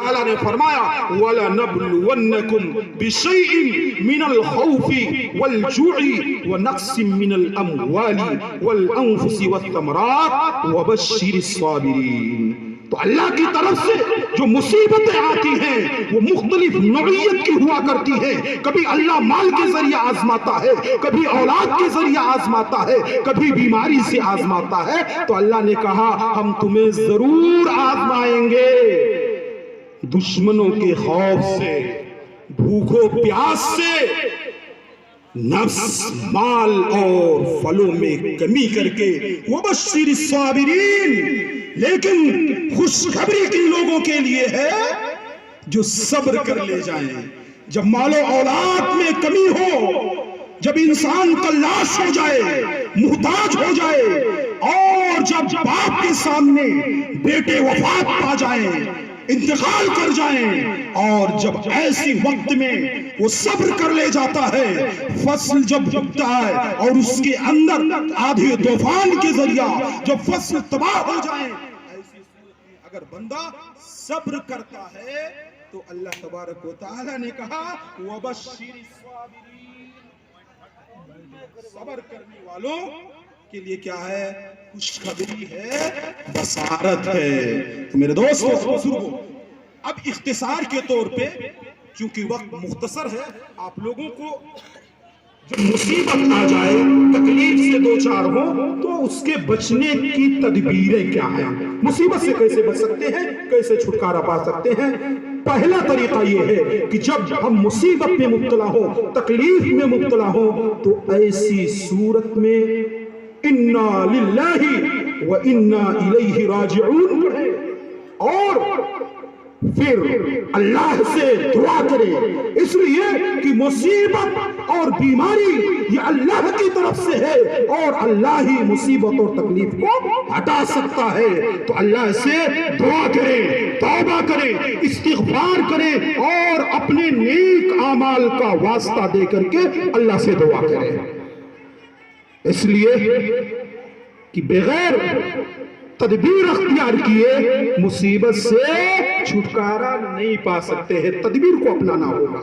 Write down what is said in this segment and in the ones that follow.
تعالیٰ نے فرمایا وَلَنَبْلُوَنَّكُمْ بِشَيْءٍ مِّنَ الْخَوْفِ وَالْجُوعِ وَنَقْصٍ مِّنَ الْأَمْوَالِ وَالْأَنفُسِ وَالثَّمَرَاتِ وَبَشِّرِ الصَّابِرِينَ۔ تو اللہ کی طرف سے جو مصیبتیں آتی ہیں وہ مختلف نوعیت کی ہوا کرتی ہیں۔ کبھی اللہ مال کے ذریعے آزماتا ہے، کبھی اولاد کے ذریعے آزماتا ہے، کبھی بیماری سے آزماتا ہے۔ تو اللہ نے کہا ہم تمہیں ضرور آزمائیں گے، دشمنوں کے خوف سے، بھوکوں پیاس سے، نفس مال اور پھلوں میں کمی کر کے وَبَشِّرِ الصَّابِرِينَ۔ لیکن خوشخبری کن لوگوں کے لیے ہے جو صبر کر لے جائیں۔ جب مال و اولاد میں کمی ہو، جب انسان کا لاش ہو جائے، محتاج ہو جائے، اور جب باپ کے سامنے بیٹے وفات پا جائیں، انتقال کر جائیں، اور جب ایسی وقت میں وہ صبر کر لے جاتا ہے، فصل جب اگتا ہے اور اس کے اندر آدھی طوفان کے ذریعہ جب فصل تباہ ہو جائے، ایسی صورت میں اگر بندہ صبر کرتا ہے تو اللہ تبارک و تعالی نے کہا وَبَشِّرِ الصَّابِرِينَ، صبر کرنے والوں کے لیے کیا ہے؟ خوشخبری ہے، بصارت ہے۔ تو میرے دوستو بزرگوں، اب اختصار کے طور پہ چونکہ وقت مختصر ہے، آپ لوگوں کو جب مصیبت آ جائے، تکلیف سے دو چار ہو، تو اس کے بچنے کی تدبیریں کیا ہیں، مصیبت سے کیسے بچ سکتے ہیں، کیسے چھٹکارا پا سکتے ہیں۔ پہلا طریقہ یہ ہے کہ جب ہم مصیبت میں مبتلا ہو، تکلیف میں مبتلا ہو، تو ایسی صورت میں اِنَّا لِلَّهِ وَإِنَّا إِلَيْهِ راجعون پڑھیں، اور پھر اللہ سے دعا کریں، اس لیے کہ مصیبت اور بیماری یہ اللہ کی طرف سے ہے، اور اللہ ہی مصیبت اور تکلیف کو ہٹا سکتا ہے۔ تو اللہ سے دعا کریں، توبہ کریں، استغفار کریں، اور اپنے نیک اعمال کا واسطہ دے کر کے اللہ سے دعا کریں، اس لیے کہ بغیر تدبیر اختیار کیے مصیبت سے چھٹکارا نہیں پا سکتے ہیں، تدبیر کو اپنانا ہوگا۔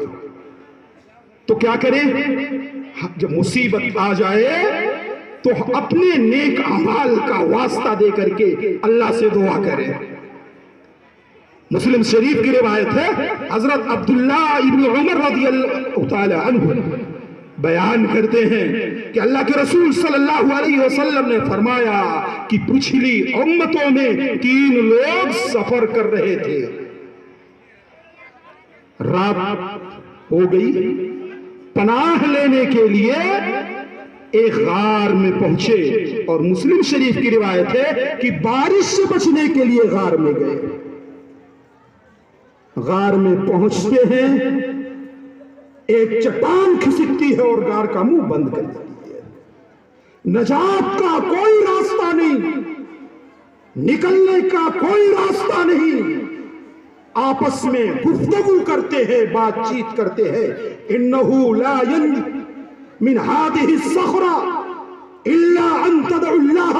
تو کیا کریں؟ جب مصیبت آ جائے تو اپنے نیک اعمال کا واسطہ دے کر کے اللہ سے دعا کریں۔ مسلم شریف کی روایت ہے، حضرت عبداللہ ابن عمر رضی اللہ تعالی عنہ بیان کرتے ہیں کہ اللہ کے رسول صلی اللہ علیہ وسلم نے فرمایا کہ پچھلی امتوں میں 3 لوگ سفر کر رہے تھے، رات ہو گئی، پناہ لینے کے لیے ایک غار میں پہنچے، اور مسلم شریف کی روایت ہے کہ بارش سے بچنے کے لیے غار میں گئے۔ غار میں پہنچتے ہیں، ایک چٹان کھسکتی ہے اور غار کا منہ بند کر دیتی ہے، نجات کا کوئی راستہ نہیں، نکلنے کا کوئی راستہ نہیں۔ آپس میں گفتگو کرتے ہیں، بات چیت کرتے ہیں، انہو لا ینج من هذه الصخرة الا ان تدعو اللہ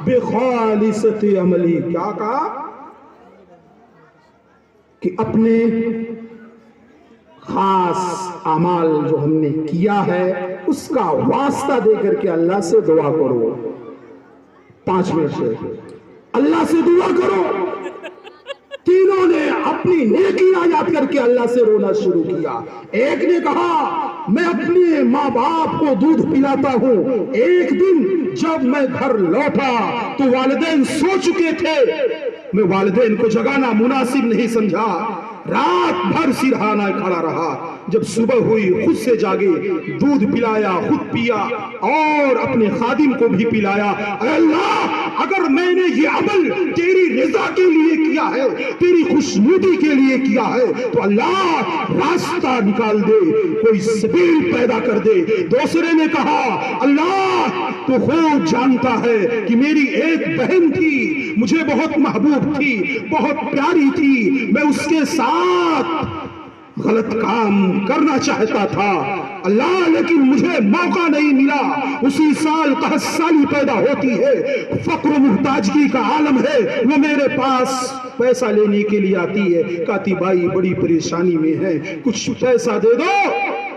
بخالصۃ عملی۔ کیا کہا؟ کہ اپنے خاص اعمال جو ہم نے کیا ہے اس کا واسطہ دے کر کے اللہ سے دعا کرو۔ 5 منٹ سے اللہ سے دعا کرو۔ تینوں نے اپنی نیکیاں یاد کر کے اللہ سے رونا شروع کیا۔ ایک نے کہا میں اپنے ماں باپ کو دودھ پلاتا ہوں، ایک دن جب میں گھر لوٹا تو والدین سو چکے تھے، میں والدین کو جگانا مناسب نہیں سمجھا، رات بھر سرہانا کھڑا رہا، جب صبح ہوئی خود سے جاگے، دودھ پلایا، خود پیا اور اپنے خادم کو بھی پلایا۔ اے اللہ، اگر میں نے یہ عمل تیری رضا کے لیے کیا ہے، تیری خوشنودی کے لیے کیا ہے، تو اللہ راستہ نکال دے، کوئی سبیل پیدا کر دے۔ دوسرے نے کہا اللہ تو خود جانتا ہے کہ میری ایک بہن تھی، مجھے بہت محبوب تھی، بہت پیاری تھی، میں اس کے ساتھ غلط کام کرنا چاہتا تھا، اللہ لیکن مجھے موقع نہیں ملا. اسی سال قحط سالی پیدا ہوتی ہے, فقر و محتاجگی کا عالم ہے, وہ میرے پاس پیسہ لینے کے لیے آتی ہے, کہتی بھائی بڑی پریشانی میں ہے, کچھ پیسہ دے دو.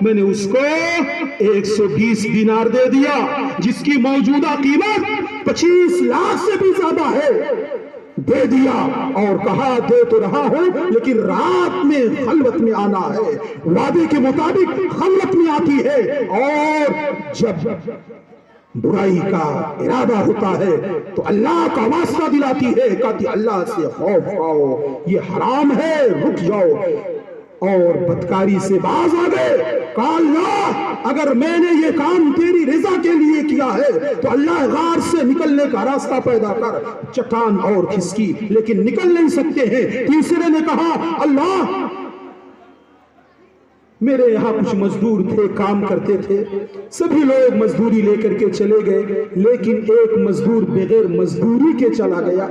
میں نے اس کو 120 دینار دے دیا, جس کی موجودہ قیمت 25 لاکھ سے بھی زیادہ ہے. دے دیا اور کہا دے تو رہا ہوں لیکن رات میں خلوت میں آنا ہے. وعدے کے مطابق خلوت میں آتی ہے, اور جب برائی کا ارادہ ہوتا ہے تو اللہ کا واسطہ دلاتی ہے, کہتی اللہ سے خوف کھاؤ, یہ حرام ہے, رک جاؤ. اور بدکاری سے باز آ گئے. کہا اللہ اگر میں نے یہ کام تیری رضا کے لیے کیا ہے تو اللہ غار سے نکلنے کا راستہ پیدا کر. چٹان اور کھسکی لیکن نکل نہیں سکتے ہیں. تیسرے نے کہا اللہ میرے یہاں کچھ مزدور تھے, کام کرتے تھے, سبھی لوگ مزدوری لے کر کے چلے گئے, لیکن ایک مزدور بغیر مزدوری کے چلا گیا.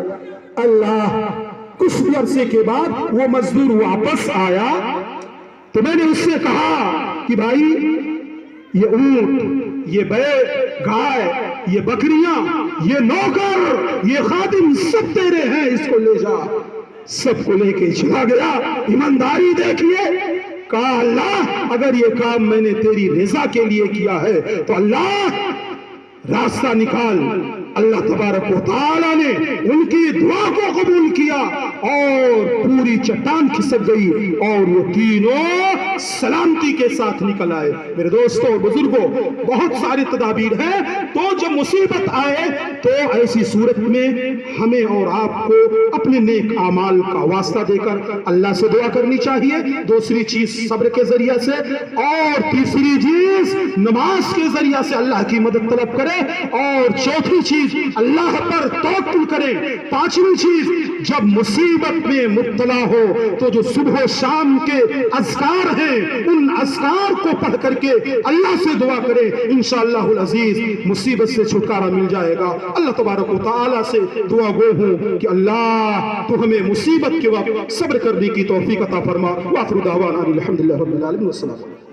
اللہ کچھ عرصے کے بعد وہ مزدور واپس آیا تو میں نے اس سے کہا کہ بھائی یہ اونٹ, یہ بیل, گائے, یہ بکریاں, یہ نوکر, یہ خادم سب تیرے ہیں, اس کو لے جا. سب کو لے کے چلا گیا. ایمانداری دیکھیے. کہا اللہ اگر یہ کام میں نے تیری رضا کے لیے کیا ہے تو اللہ راستہ نکال. اللہ تبارک و تعالی نے ان کی دعا کو قبول کیا اور پوری چٹان کھسک گئی اور وہ تینوں سلامتی کے ساتھ نکل آئے. میرے دوستوں اور بزرگوں, بہت ساری تدابیر ہیں. تو جب مصیبت آئے تو ایسی صورت میں ہمیں اور آپ کو اپنے نیک اعمال کا واسطہ دے کر اللہ سے دعا کرنی چاہیے. دوسری چیز صبر کے ذریعے سے, اور تیسری چیز نماز کے ذریعے سے اللہ کی مدد طلب کرے, اور چوتھی چیز اللہ پر توکل کرے. پانچویں چیز جب مصیبت میں مبتلا ہو تو جو صبح و شام کے اذکار ہیں ان اذکار کو پڑھ کر کے اللہ سے دعا کرے. انشاءاللہ العزیز مصیبت سے چھٹکارا مل جائے گا. اللہ تبارک و تعالی سے دعا گو ہوں کہ اللہ تو ہمیں مصیبت کے وقت صبر کرنے کی توفیق عطا فرما. وآخر دعوانا الحمدللہ رب العالمین. والسلام علیکم.